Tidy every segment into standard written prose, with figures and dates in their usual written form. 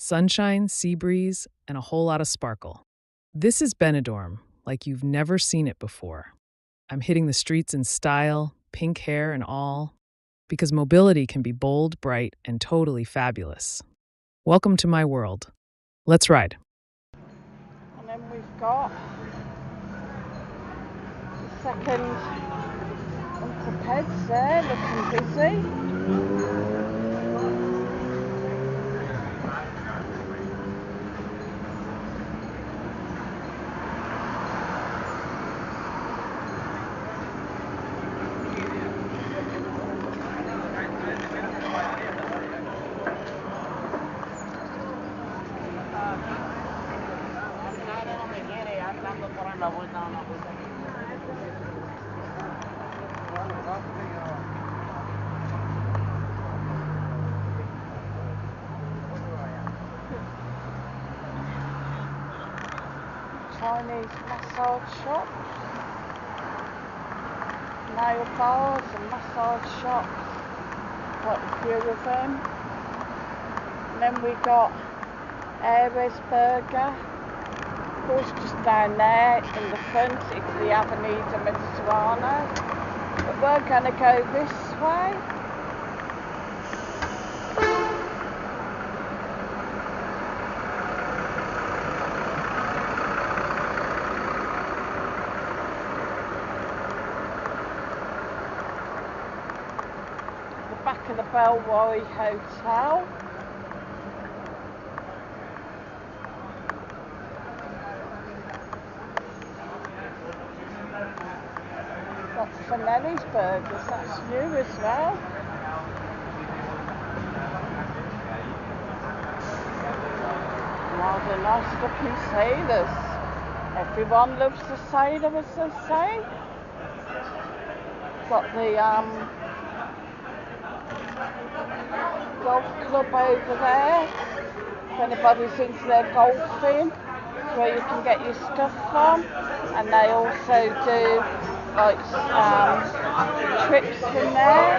Sunshine, sea breeze, and a whole lot of sparkle. This is Benidorm, like you've never seen it before. I'm hitting the streets in style, pink hair and all, because mobility can be bold, bright, and totally fabulous. Welcome to my world. Let's ride. And then we've got the second Uncle Ped's there, looking busy. Chinese massage shops, nail bars and massage shops, quite a few of them. And then we got Ares Burger, of course just down there in the front, it's the Avenida Mediterrano. But we're going to go this way. Back of the Belroy Hotel. Got Fanelli's Burgers, that's new as well. Rather nice looking sailors. Everyone loves the sailor, as they say. Got the golf club over there. If anybody's into their golfing, where you can get your stuff from. And they also do like trips in there.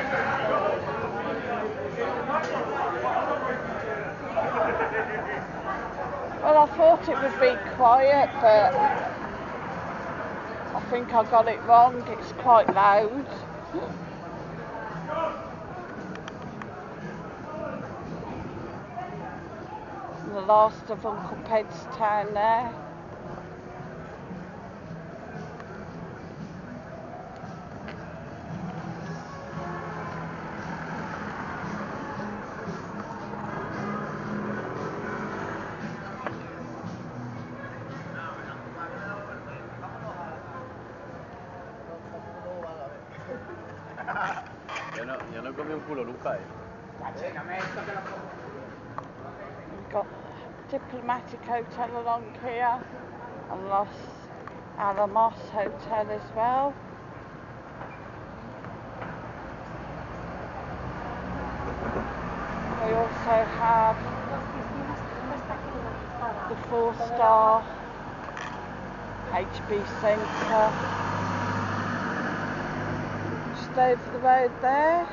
Well, I thought it would be quiet, but I think I got it wrong. It's quite loud. The last of Uncle Ped's town there. Yo no comí un culo nunca, We've got Diplomatic Hotel along here and Los Alamos Hotel as well. We also have the 4-star HB Centre just over the road there.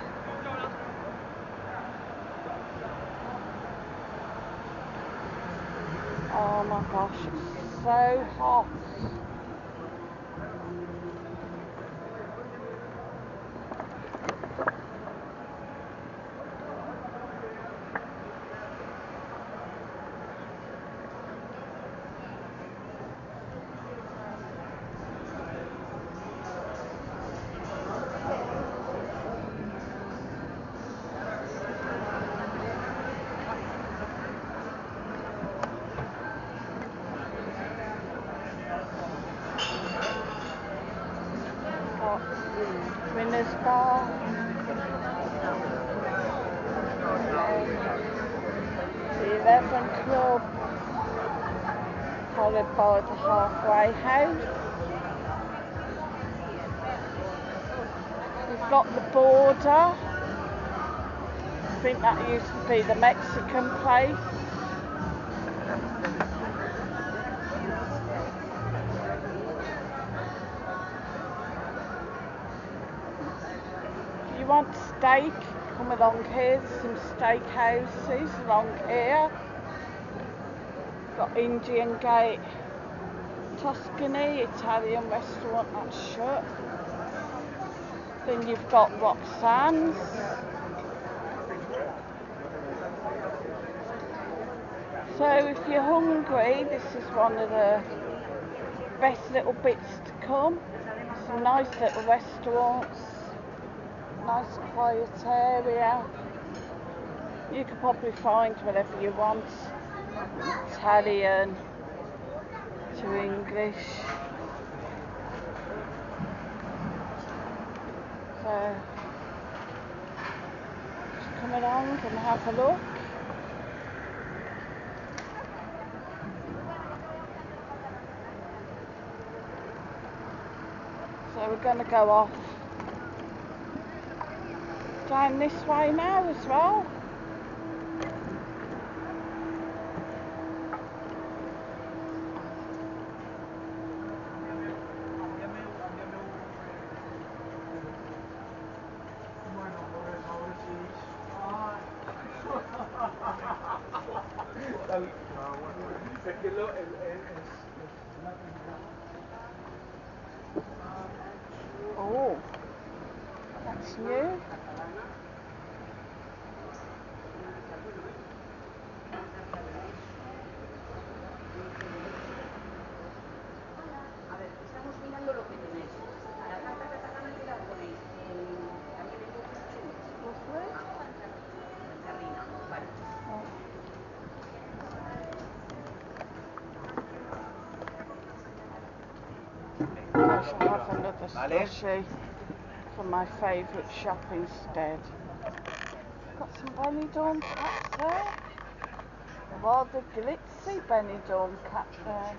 Oh my gosh, it's so hot. Winners Bar. The 11 Club, followed by the Halfway House. We've got the Border. I think that used to be the Mexican place. If you want steak, come along here. There's some steak houses along here. got Indian Gate, Tuscany, Italian restaurant that's shut. Then you've got Roxanne's. So if you're hungry, this is one of the best little bits to come. Some nice little restaurants, nice quiet area. You could probably find whatever you want, Italian to English. So just come along and have a look. So we're going to go off down this way now as well. Oh, that's new. I shall have another slushie from my favourite shop instead. Got some Benidorm cats there. A rather glitzy Benidorm cat there.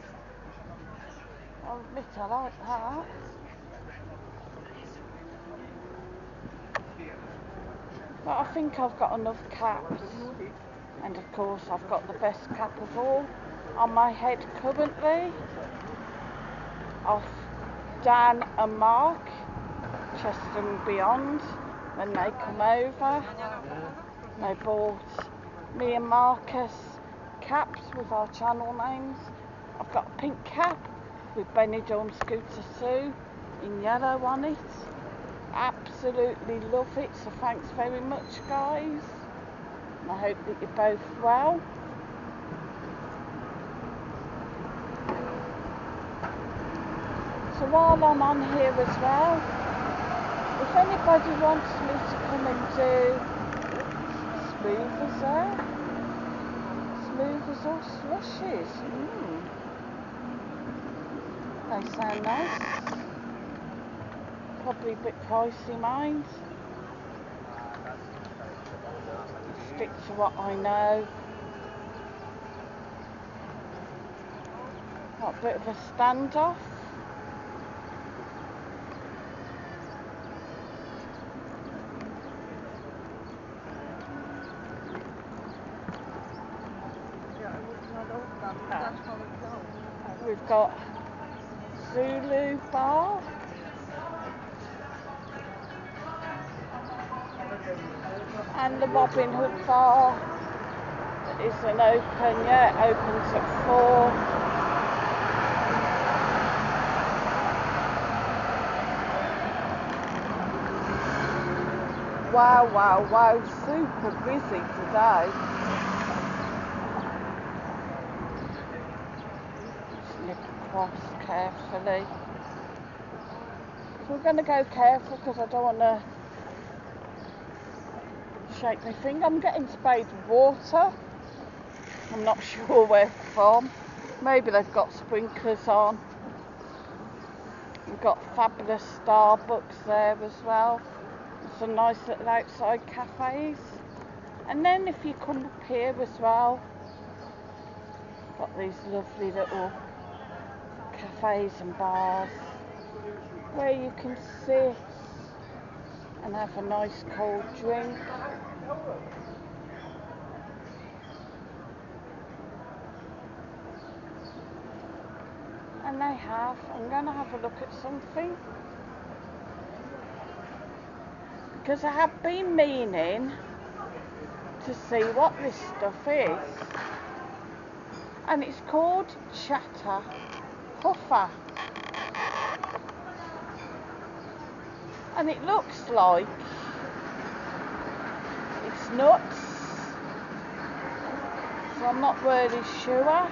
I'll admit I like that. But I think I've got enough caps. And of course I've got the best cap of all on my head currently. Off Dan and Mark, Chester and Beyond, when they come over. They bought me and Marcus caps with our channel names. I've got a pink cap with Benidorm Scooter Sue in yellow on it. Absolutely love it, so thanks very much guys. And I hope that you're both well. So while I'm on here as well, if anybody wants me to come and do smoothers there, smoothers or slushies, they sound nice. Probably a bit pricey, mind. Stick to what I know. Got a bit of a standoff. We've got Zulu Bar. And the Robin Hood Bar isn't open yet, opens at 4. Wow, wow, wow, super busy today. Slip across carefully. So we're going to go careful because I don't want to shake my finger. I'm getting sprayed with water. I'm not sure where from. Maybe they've got sprinklers on. We've got fabulous Starbucks there as well. Some nice little outside cafes. And then if you come up here as well, got these lovely little cafes and bars where you can sit and have a nice cold drink. And they have. I'm going to have a look at something because I have been meaning to see what this stuff is. and it's called Chatter Puffer, and it looks like it's nuts, so I'm not really sure.